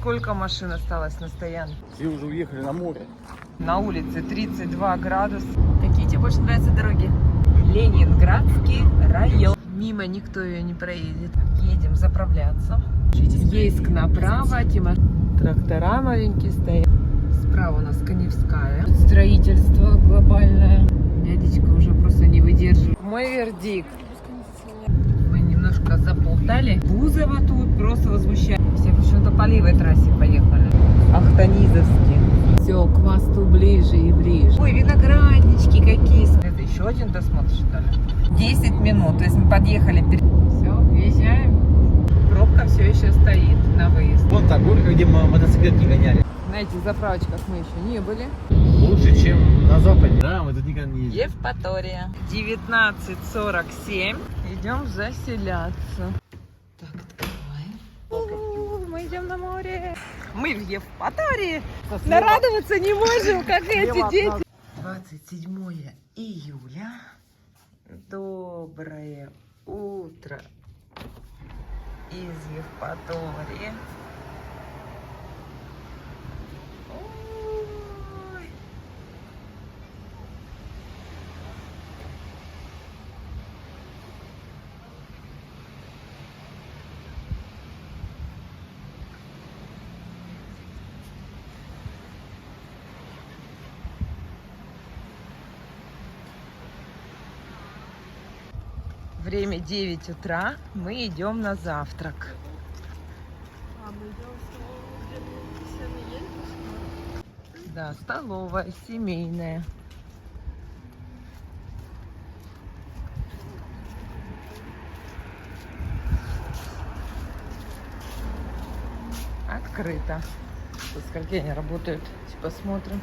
сколько машин осталось на стоянке? Все уже уехали на море. На улице 32 градуса. Какие тебе больше нравятся дороги? Ленинградский район. Мимо никто ее не проедет. Едем заправляться. Ейск направо, Тима. Трактора маленькие стоят. Справа у нас Каневская. Тут строительство глобальное. Дядечка уже просто не выдерживает. Мой вердикт. Мы немножко заполтали. Бузова тут просто возмущает. Все почему-то по левой трассе поехали. Ахтанизовский. Все, к мосту ближе и ближе. Ой, винограднички какие. Это еще один досмотр, что ли? 10 минут. То есть мы подъехали. Все, въезжаем. Пробка все еще стоит на выезд. Вон та горка, где мы мотоциклетки гоняли. На этих заправочках мы еще не были. Лучше, чем на западе. Да, мы тут никогда не ездили. Евпатория. 19:47. Идем заселяться. Так, открываем. Мы идем на море. Мы в Евпатории. Нарадоваться не можем, как эти дети. 27 июля. Доброе утро из Евпатории. Ой. Время 9 утра, мы идем на завтрак. Да, столовая, семейная. Открыто. Со скольки они работают? Посмотрим.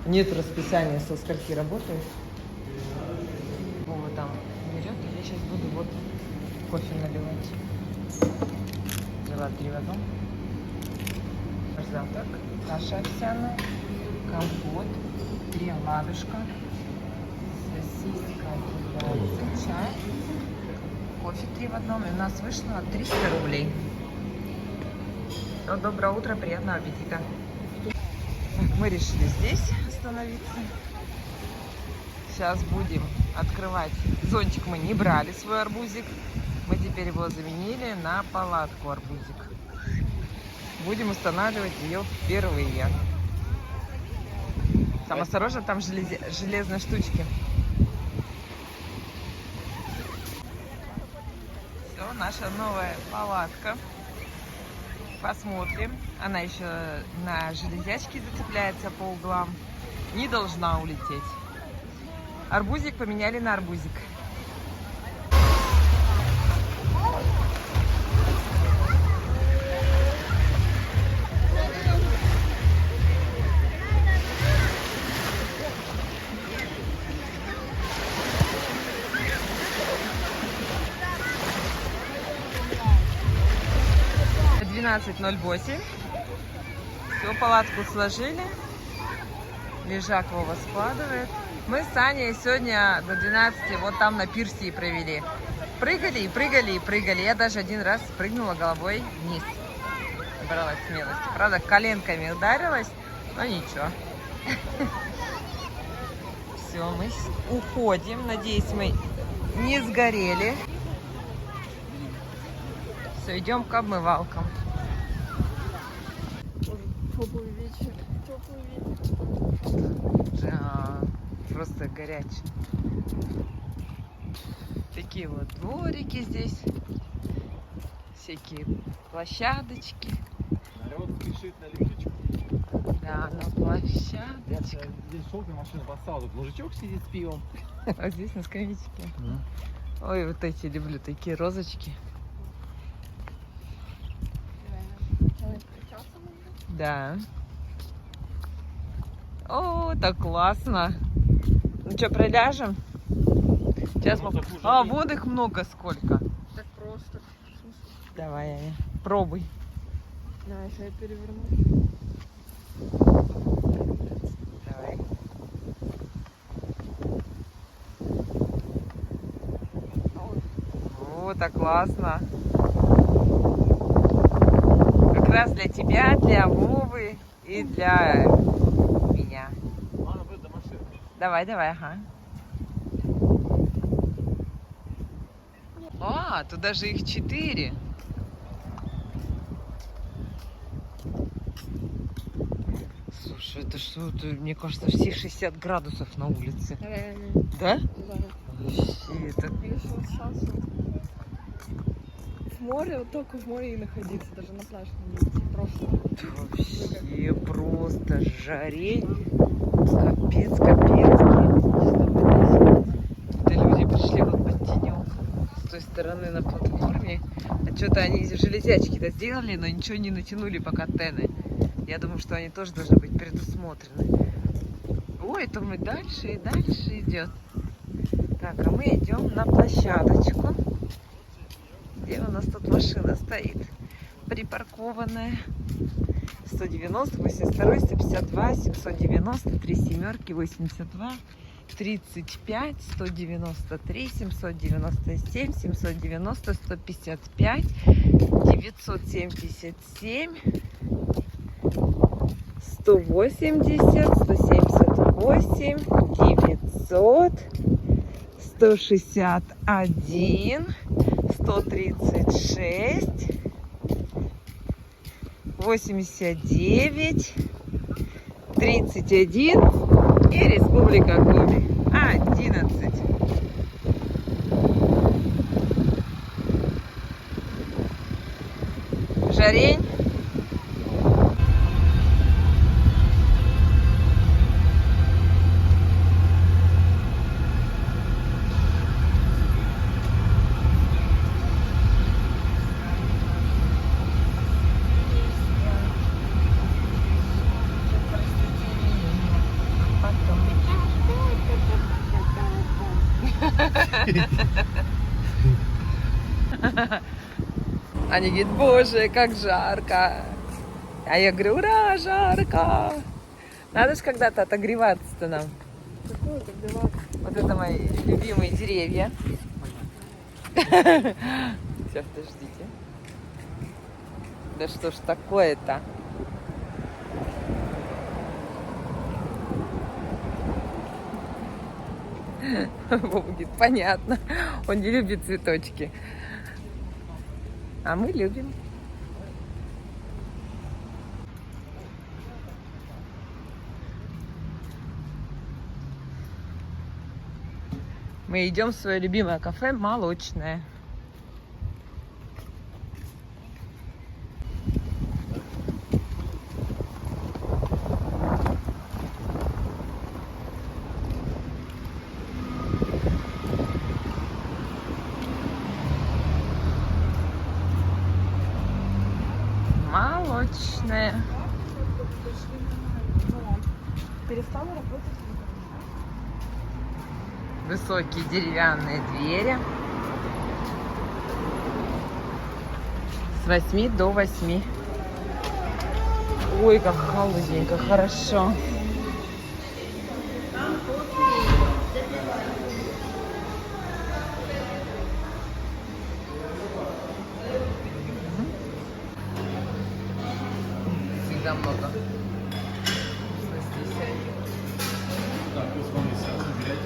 Нет расписания, со скольки работают. Вова там берет, и я сейчас буду вот кофе наливать. Взяла 3 в одном. Завтрак, каша овсяная, компот, 3 оладушка, сосиска, яйца, чай, кофе 3 в одном. И у нас вышло 300 рублей. Все, доброе утро, приятного аппетита. Так, мы решили здесь остановиться. Сейчас будем открывать. Зонтик мы не брали, свой арбузик. Мы теперь его заменили на палатку арбузик. Будем устанавливать ее впервые. Там осторожно, там железные штучки. Все, наша новая палатка. Посмотрим. Она еще на железячке зацепляется по углам. Не должна улететь. Арбузик поменяли на арбузик. В 12:08. Все, палатку сложили. Лежак Вова складывает. Мы с Аней сегодня до 12 вот там на пирсе и провели. Прыгали и прыгали и прыгали. Я даже один раз прыгнула головой вниз. Набралась смелости. Правда, коленками ударилась, но ничего. Все, мы уходим. Надеюсь, мы не сгорели. Все, идем к обмывалкам. Теплый вечер, теплый вечер. Да, просто горячий. Такие вот дворики здесь. Всякие площадочки. Народ спешит на электричку. Да, на площадочках. Здесь шел, машину поставил, тут мужичок сидит с пивом. А здесь на скамеечке. Ой, вот эти люблю, такие розочки. Да. О, так классно. Ну что, проляжем? Сейчас мы... А, вон их много сколько. Так просто. Давай, Аня, пробуй. Да, если я переверну. Давай. О, так классно. Как раз для тебя, для Вовы и для меня. Ладно, будет до машины. Давай, давай, ага. А, тут даже их 4. Слушай, это что? Это, мне кажется, все 60 градусов на улице. Реально. Да? Да. Вообще, это... Я решила сейчас вот в море, вот только в море и находиться, даже на пляж не идти. Просто. Вообще просто жарень. Капец, капец. Да люди пришли вот под тенек с той стороны на платформе. А что-то они железячки-то сделали, но ничего не натянули пока тены. Я думаю, что они тоже должны быть предусмотрены. Ой, это мы дальше и дальше идет. Так, а мы идем на площадочку. Где у нас тут машина стоит? Припаркованная. 190, 82, 152, 790, 3 семерки, 82, 35, 193, 797, 790, 155, 977, 180, 178, 900, 161, 136, 89, 31 и Республика Коми 11. Жарень. Они говорят, боже, как жарко. А я говорю, ура, жарко. Надо же когда-то отогреваться-то нам. Какое отогреваться? Вот это мои любимые деревья. Сейчас, подождите. Да что ж такое-то? Вова говорит, понятно. Он не любит цветочки. А мы любим. Мы идем в свое любимое кафе «Молочное». Молочное. Перестала работать. Высокие деревянные двери. С 8 до 8. Ой, как холодненько, хорошо. Всегда много. Так, вот смотри, сразу забирайте.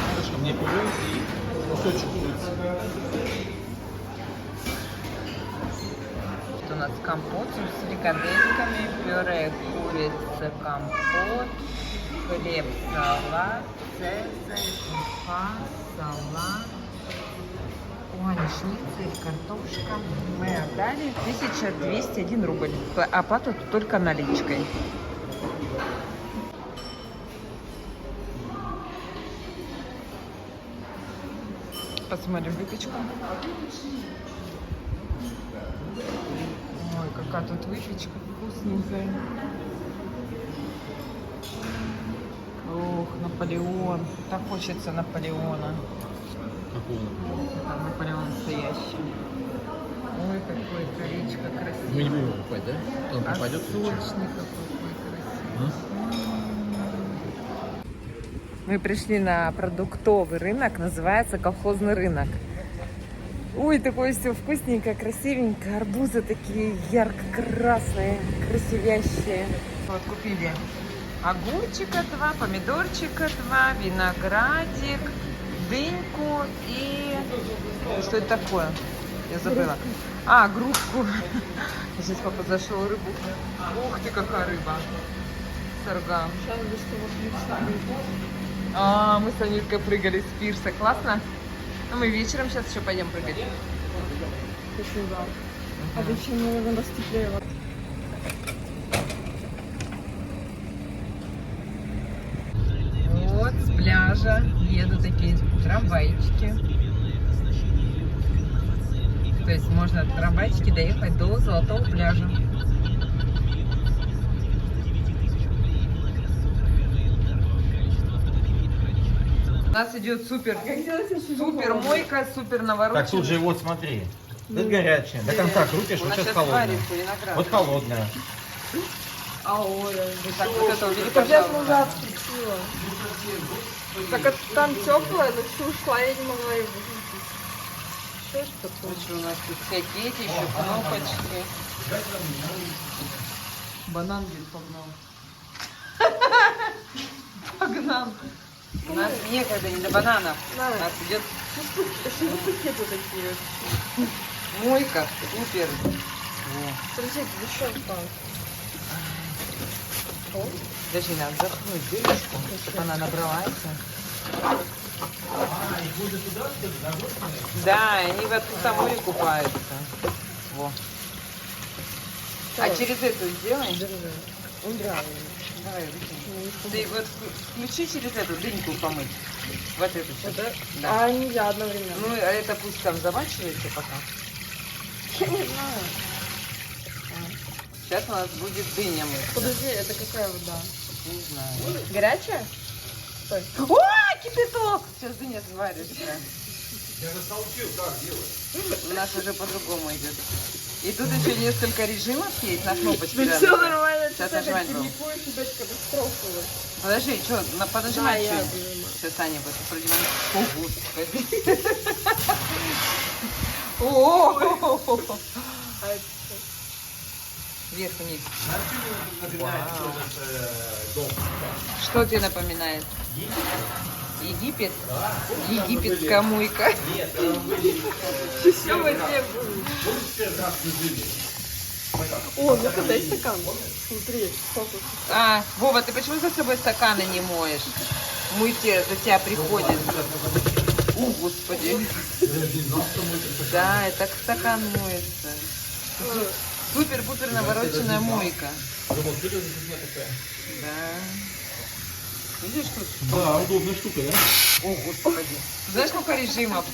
Немножко мне пюре и кусочек курицы. Тут у нас компот с фрикадельками, пюре, курица, компот, хлеб, салат, цезарь, уфа, салат. Ой, шницель, картошка. Мы отдали 1201 рубль. Оплата тут только наличкой. Посмотрим выпечку. Ой, какая тут выпечка вкусненькая. Ох, Наполеон. Так хочется Наполеона. Какого? Там Наполеон настоящий. Ой, какое колечко красивое. Мы не будем покупать, да? Он А попадет? сочный какой красивый. Мы пришли на продуктовый рынок, называется колхозный рынок. Ой, такое все вкусненькое, красивенькое. Арбузы такие ярко-красные, красивящие. Вот купили огурчика 2, помидорчика 2, виноградик, дыньку и... Что это такое? Я забыла. А, грудку. Сейчас папа зашел рыбу. Ух ты, какая рыба. Сарган. А, мы с Анюткой прыгали с пирса. Классно? Ну, мы вечером сейчас еще пойдем прыгать. Спасибо. А зачем мне надо теплее? Вот с пляжа едут такие трамвайчики. То есть можно от трамвайчики доехать до Золотого пляжа. У нас идет супер мойка, супер навороченная. Так, тут же вот смотри. Это горячее. До конца крутишь, вот сейчас холодное. Вот холодное. А Оля. Так, вот это убери, Это я пожалуйста. назад спустила. Так это там теплое, но все ушла, я не могла ее выключить. Что ж такое? Слушай, у нас тут всякие эти еще кнопочки. Банан где-то погнал. Погнал. У нас некогда не до бананов. У нас идет Что за пакеты такие? мойка. Супер. Смотрите, еще там. Даже надо запнуть дырочку, чтобы она набралась. Да, они в эту самую и купаются. Во. А через эту сделай? Убрала. Давай, выкинь. Ты вот включи через эту дыньку помыть. Вот эту. Да? Да. А нельзя одновременно. Ну, а это пусть там замачивается пока. Я не знаю. Сейчас у нас будет дыня мыться. Подожди, это какая вода? Не знаю. Горячая? Стой. О, кипяток! Сейчас дыня сварится. Я же научил, как делать. У нас уже по-другому идет. И тут еще несколько режимов есть на кнопочке. Да все нормально, Сейчас ты нажимать будем. телефон, дать катастрофу. Подожди, что, поднажимать Да, я что? понимаю. Сейчас Аня будет продемонстрировать. О, господи. О, А это что? вверх вниз. Напоминает, что это дом. Что тебе напоминает? Египет? Египетская мойка. Нет, там были... Все в воде было. Помнишь, первый раз мы жили? О, ну-ка дай стакан. Смотри, сколько. А, Вова, ты почему за собой стаканы не моешь? Мытье за тебя приходит. О, господи. Да, это стакан моется. Супер-пупер навороченная мойка. Да. Видишь тут? Да, удобная штука, да? О, господи. Знаешь, сколько режимов?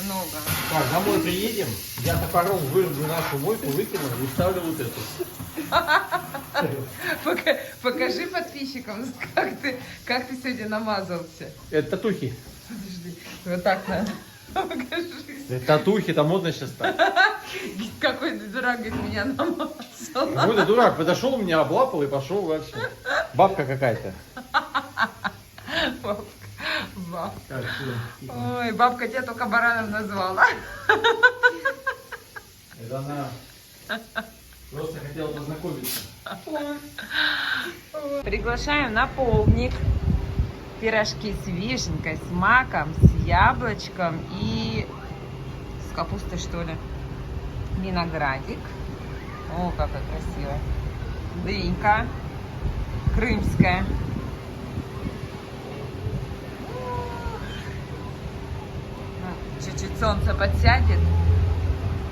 Много. Так, домой приедем, я топором вырублю нашу мойку, выкину и вставлю вот эту. Покажи подписчикам, как ты сегодня намазался. Это татухи. Подожди, вот так надо. Покажи. Это татухи, там модно сейчас так. Какой ты дурак, говорит, меня намазал. Какой-то дурак подошел, меня облапал и пошел вообще. Бабка какая-то. Бабка. Ой, бабка тебя только бараном назвала. Это она просто хотела познакомиться. Приглашаем на полдник. Пирожки с вишенкой, с маком, с яблочком и с капустой, что ли. Виноградик. О, какая красивая. Дынька. Крымская. Чуть-чуть солнце подсядет.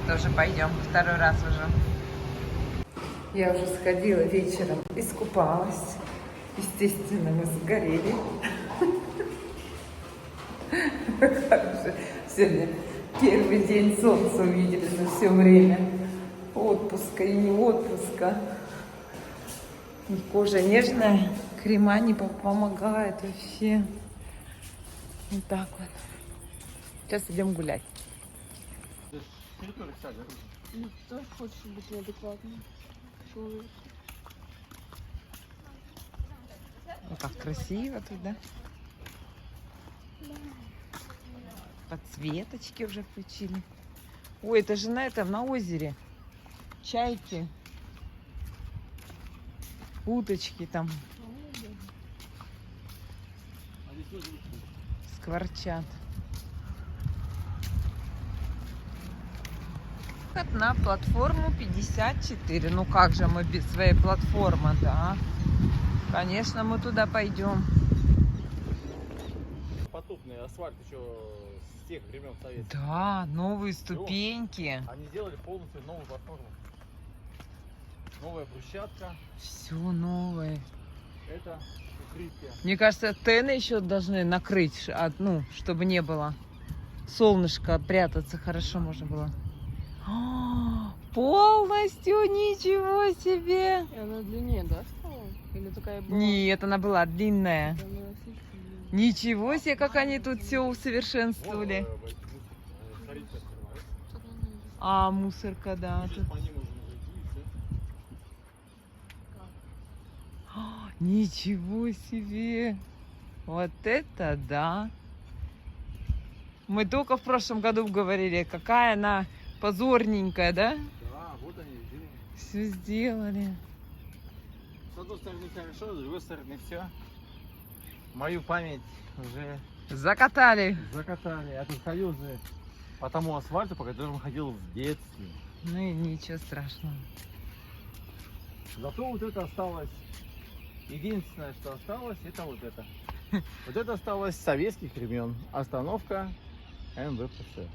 Тоже пойдем. Второй раз уже. Я уже сходила вечером, искупалась. Естественно, мы сгорели. Сегодня первый день солнца увидели за все время отпуска и не отпуска. И кожа нежная, крема не помогает вообще. Вот так вот. Сейчас идем гулять. Ну, кто хочет быть неадекватным? Человек. Ну, как красиво тут, да? Подсветочки уже включили. Ой, это же на этом, на озере. Чайки. Уточки там. Скворчат. Выход на платформу 54. Ну как же мы без своей платформы-то, а? Конечно, мы туда пойдем. Потупный асфальт еще с тех времен советских. Да, новые ступеньки. Они сделали полностью новую платформу. Новая брусчатка. Все новое. Это укрытие. Мне кажется, тены еще должны накрыть, ну, чтобы не было солнышко прятаться, хорошо можно было. Полностью, ничего себе! И она длиннее, да, стала? Или такая была? Нет, она была длинная. Она слишком длинная. Ничего себе, как они тут все усовершенствовали. А, мусорка, да. тут. Ничего себе! Вот это да! Мы только в прошлом году говорили, какая она позорненькая, да? Да, вот они сделали. Все сделали. С одной стороны хорошо, с другой стороны все. Мою память уже Закатали. закатали. Я тут ходил же по тому асфальту, по которому ходил в детстве. Ну и ничего страшного. Зато вот это осталось. Единственное, что осталось, это вот это. Вот это осталось с советских времен. Остановка МВПС.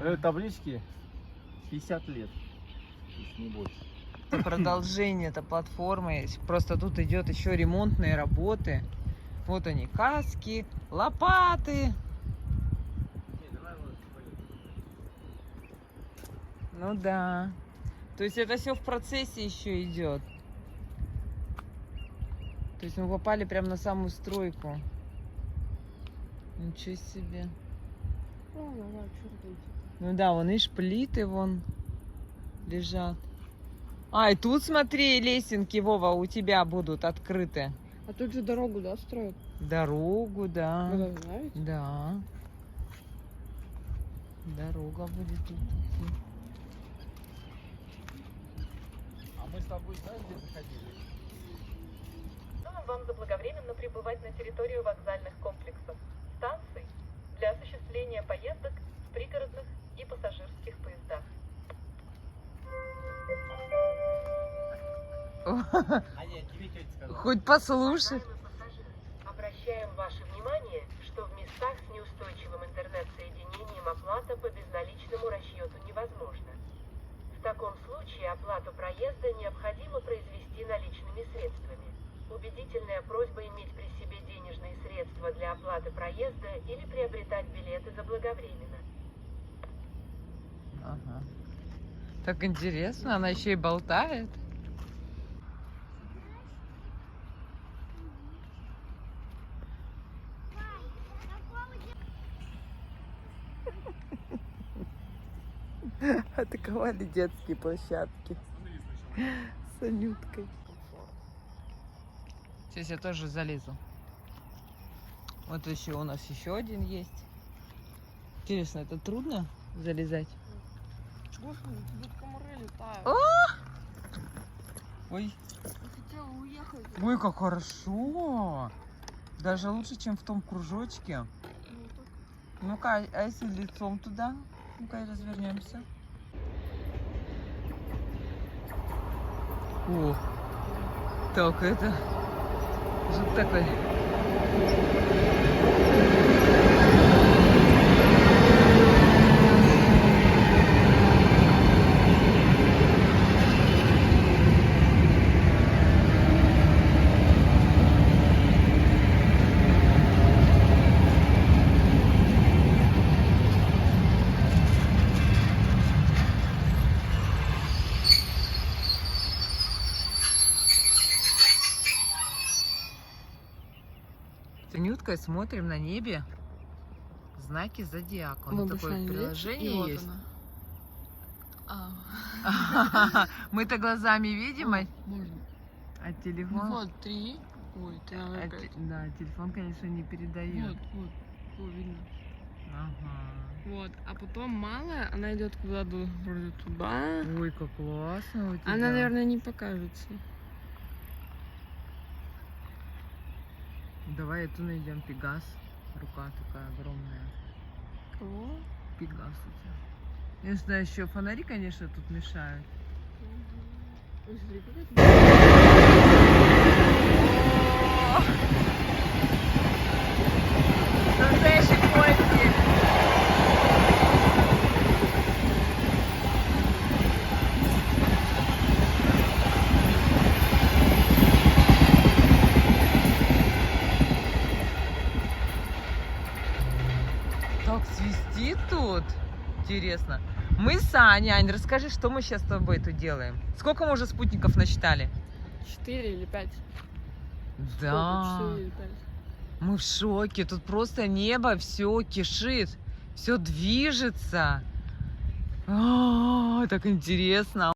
Ага. Таблички 50 лет. Если не больше. Это продолжение, это платформы. Просто тут идет еще ремонтные работы. Вот они, каски, лопаты. Ну да. То есть это все в процессе еще идет. То есть мы попали прямо на самую стройку. Ничего себе. Ну да, вон и плиты вон лежат. А, и тут смотри, лесенки, Вова, у тебя будут открыты. А тут же дорогу, да, строят? Дорогу, да. Вы знаете? Да. Дорога будет тут идти. А мы с тобой знаешь, где заходили? Вам заблаговременно прибывать на территорию вокзальных комплексов, станций для осуществления поездок в пригородных и пассажирских поездах. А нет, тебе тетя сказала. Хоть послушай. Уважаемые пассажиры, обращаем ваше внимание, что в местах с неустойчивым интернет-соединением оплата по безналичному расчету невозможна. В таком случае оплату проезда необходимо произвести наличными средствами. Убедительная просьба иметь при себе денежные средства для оплаты проезда или приобретать билеты заблаговременно. Ага. Так интересно, она еще и болтает. Атаковали детские площадки с Анюткой. Сейчас я тоже залезу. Вот еще у нас еще один есть. Интересно, это трудно залезать? Господи, тут комары летают. Ой, Я хотела уехать. ой, как хорошо. Даже лучше, чем в том кружочке. Ну-ка, а если лицом туда? Ну-ка, развернемся. О, так это... Звук такой. С Анюткой смотрим на небе знаки зодиака. Мы Такое вышли на приложение вот есть. она. Мы-то глазами видим, Можно. а телефон. Вот 3, Ой, ты А опять. да, телефон, конечно, не передает. Вот, видно. Ага. Вот, а потом малая, она идет куда-то вроде туда. Ой, как классно у тебя. Она, наверное, не покажется. Давай эту найдем, Пегас. Рука такая огромная. Кого? Пегас у тебя. Я знаю, еще фонари, конечно, тут мешают. Ой, смотри, какая Настоящий гости. Так свистит тут. Интересно. Мы с Аней. Ань, расскажи, что мы сейчас с тобой тут делаем? Сколько мы уже спутников насчитали? 4 или 5. Да. 4 или 5. Мы в шоке. Тут просто небо все кишит. Все движется. Так интересно.